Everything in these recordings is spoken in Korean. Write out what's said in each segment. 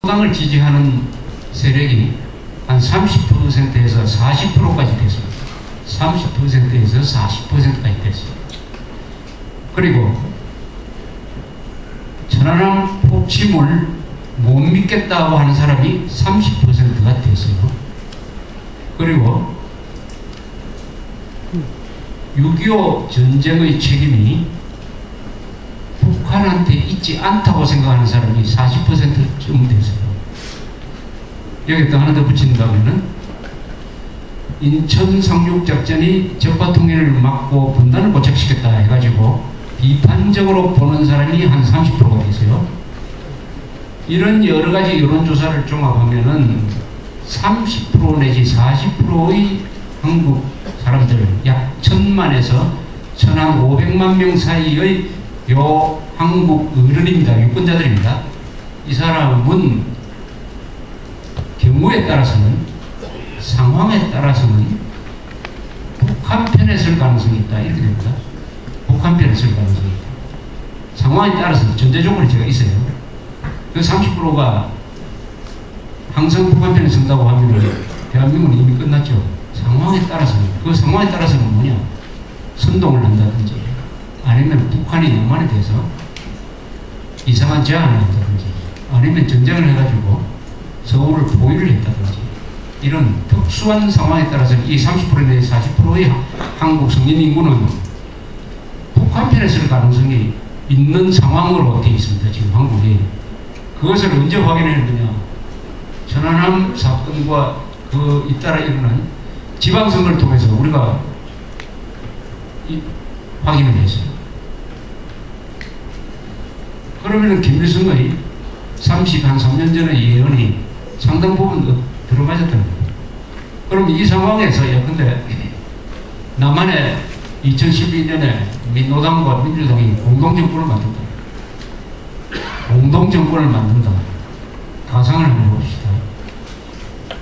민노당을 지지하는 세력이 한 30%에서 40%까지 됐습니다. 30%에서 40%까지 됐어요. 그리고 천안함 폭침을 못 믿겠다고 하는 사람이 30%가 됐어요. 그리고 6.25 전쟁의 책임이 북한한테 있지 않다고 생각하는 사람이 40%쯤 됐어요. 여기다 하나 더 붙인다면은 인천 상륙작전이 적화통일을 막고 분단을 고착시켰다 해가지고 비판적으로 보는 사람이 한 30%가 됐어요. 이런 여러 가지 여론조사를 종합하면은 30% 내지 40%의 한국 사람들, 약 1000만에서 1500만 명 사이의 요 한국 어른입니다. 유권자들입니다. 이 사람은 경우에 따라서는, 상황에 따라서는 북한 편에 설 가능성이 있다. 이렇게 됩니다. 북한 편에 설 가능성이 있다. 상황에 따라서는 전제 조건이 제가 있어요. 그 30%가 항상 북한 편에 선다고 하면 대한민국은 이미 끝났죠. 상황에 따라서는, 그 상황에 따라서는 뭐냐? 선동을 한다든지, 아니면 북한이 남한에 대해서 이상한 제안을 한다든지, 아니면 전쟁을 해가지고 서울을 포위를 했다든지, 이런 특수한 상황에 따라서 이 30% 내지 40%의 한국 성인 인구는 북한 편에 설 가능성이 있는 상황으로 되어 있습니다. 지금 한국이. 그것을 언제 확인했느냐? 천안함 사건과 그 잇따라 일어난 지방선거를 통해서 우리가 확인을 했어요. 그러면은 김일성의 3년 전의 예언이 상당 부분 들어맞았다는 거예요. 그럼 이 상황에서 예컨대 남한에 2012년에 민노당과 민주당이 공동정권을 만든다. 공동정권을 만든다. 가상을 한번 해봅시다.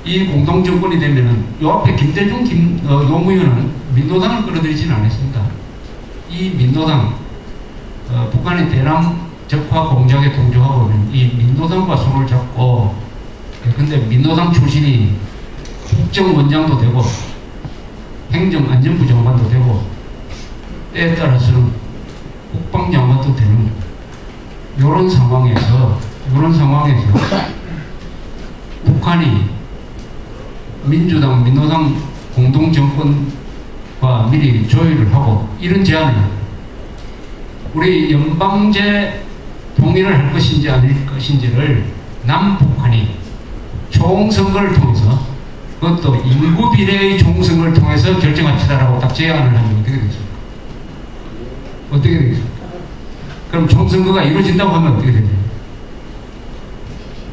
이 공동정권이 되면은 요 앞에 김대중, 노무현은 민노당을 끌어들이지는 않았습니다. 이 민노당, 북한의 대남 적화 공작에 동조하고 있는 이 민노당과 손을 잡고, 근데 민노당 출신이 국정원장도 되고 행정안전부 장관도 되고 때에 따라서는 국방장관도 되는 요런 상황에서 북한이 민주당, 민노당 공동정권과 미리 조율을 하고 이런 제안을 합니다. 우리 연방제 통일을 할 것인지 아닐 것인지를 남북한이 총선거를 통해서, 그것도 인구 비례의 총선거를 통해서 결정합시다라고 딱 제안을 하면 어떻게 되겠습니까? 어떻게 되겠습니까? 그럼 총선거가 이루어진다고 하면 어떻게 되냐?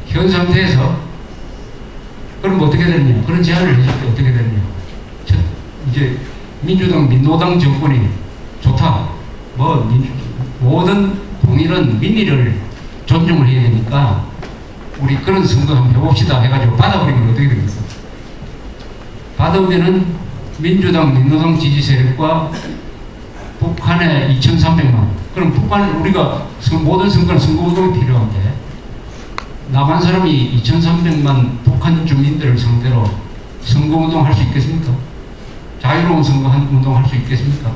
현 상태에서 그럼 어떻게 되느냐? 그런 제안을 해줄 때 어떻게 되느냐? 이제 민주당, 민노당 정권이 좋다. 모든 통일은 민의를 존중을 해야 되니까 우리 그런 선거 한번 해봅시다 해가지고 받아버리면 어떻게 됩니까? 받으면은 민주당, 민노당 지지 세력과 북한의 2,300만. 그럼 북한, 우리가 모든 선거는 선거운동이 필요한데 남한 사람이 2,300만 북한 주민들을 상대로 선거운동 할 수 있겠습니까? 자유로운 선거운동 할 수 있겠습니까?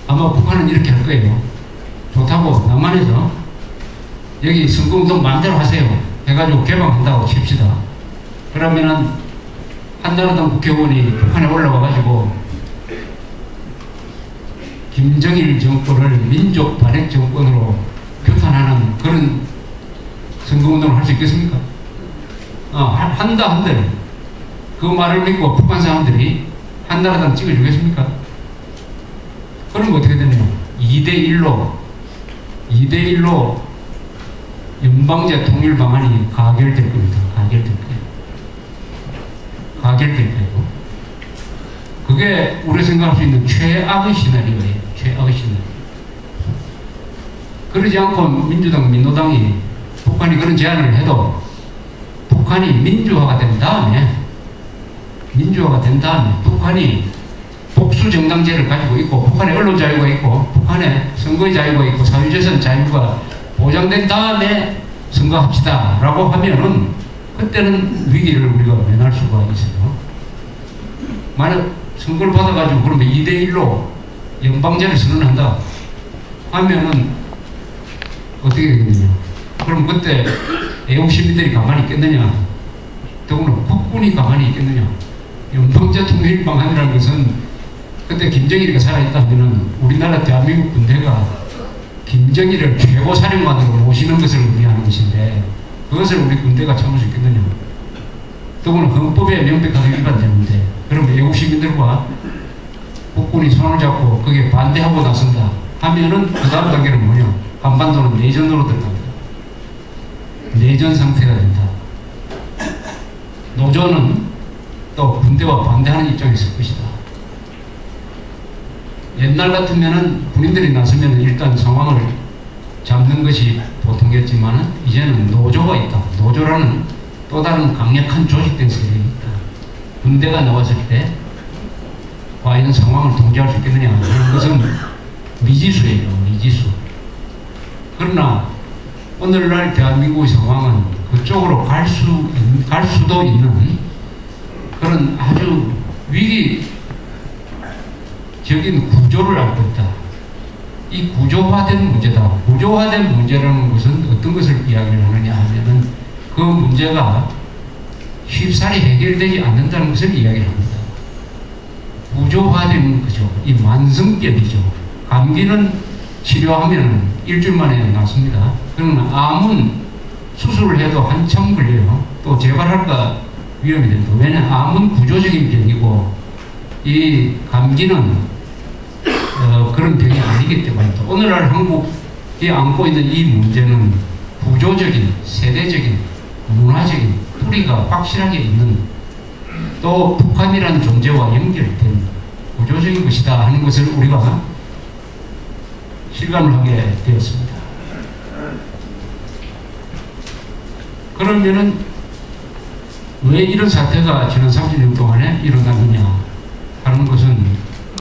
아마 북한은 이렇게 할 거예요. 좋다고 남한에서 여기 선거운동 마음대로 하세요 해가지고 개방한다고 칩시다. 그러면은 한나라당 국회의원이 북한에 올라와가지고 김정일 정권을 민족 반핵 정권으로 규탄하는 그런 선거운동을 할 수 있겠습니까? 한다 한들 그 말을 믿고 북한 사람들이 한나라당 찍어주겠습니까? 그럼 어떻게 되느냐? 2대1로 연방제 통일 방안이 가결될 겁니다. 가결될 거예요. 그게 우리 생각할 수 있는 최악의 시나리오예요. 최악의 시나리오. 그러지 않고 민주당, 민노당이 북한이 그런 제안을 해도 북한이 민주화가 된 다음에 북한이 복수정당제를 가지고 있고 북한의 언론 자유가 있고 북한의 선거의 자유가 있고 사유재산 자유가 보장된 다음에 선거합시다 라고 하면은 그때는 위기를 우리가 면할 수가 있어요. 만약 선거를 받아가지고 그러면 2대1로 연방제를 선언한다 하면은 어떻게 되겠느냐. 그럼 그때 애국 시민들이 가만히 있겠느냐. 더구나 국군이 가만히 있겠느냐. 연방제 통일방안이라는 것은 그때 김정일이가 살아있다면은 우리나라 대한민국 군대가 김정일을 최고 사령관으로 모시는 것을 의미하는 것인데 그것을 우리 군대가 참을 수 있겠느냐. 더구나 헌법에 명백하게 위반되는데 그럼 애국 시민들과 국군이 손을 잡고 거기에 반대하고 나선다 하면은 그 다음 단계는 뭐냐. 한반도는 내전으로 들어간다. 내전 상태가 된다. 노조는 또 군대와 반대하는 입장에 설 것이다. 옛날 같으면은 군인들이 나서면 일단 상황을 잡는 것이 보통이었지만은 이제는 노조가 있다. 노조라는 또 다른 강력한 조직된 세력이 있다. 군대가 나왔을 때 과연 상황을 통제할 수 있겠느냐 하는 것은 미지수예요. 미지수. 그러나 오늘날 대한민국의 상황은 그쪽으로 갈 수도 있는 그런 아주 위기적인 구조를 앓고 있다. 이 구조화된 문제다. 구조화된 문제라는 것은 어떤 것을 이야기를 하느냐 하면은 그 문제가 쉽사리 해결되지 않는다는 것을 이야기를 합니다. 구조화된 거죠. 이 만성병이죠. 감기는 치료하면 일주일 만에 낫습니다. 그러나 암은 수술을 해도 한참 걸려요. 또 재발할까 위험이 됩니다. 왜냐하면 암은 구조적인 병이고 이 감기는 그런 병이 아니기 때문입니다. 오늘날 한국이 안고 있는 이 문제는 구조적인, 세대적인, 문화적인 뿌리가 확실하게 있는 또 북한이라는 존재와 연결된 구조적인 것이다 하는 것을 우리가 실감을 하게 되었습니다. 그러면은 왜 이런 사태가 지난 30년 동안에 일어나느냐 하는 것은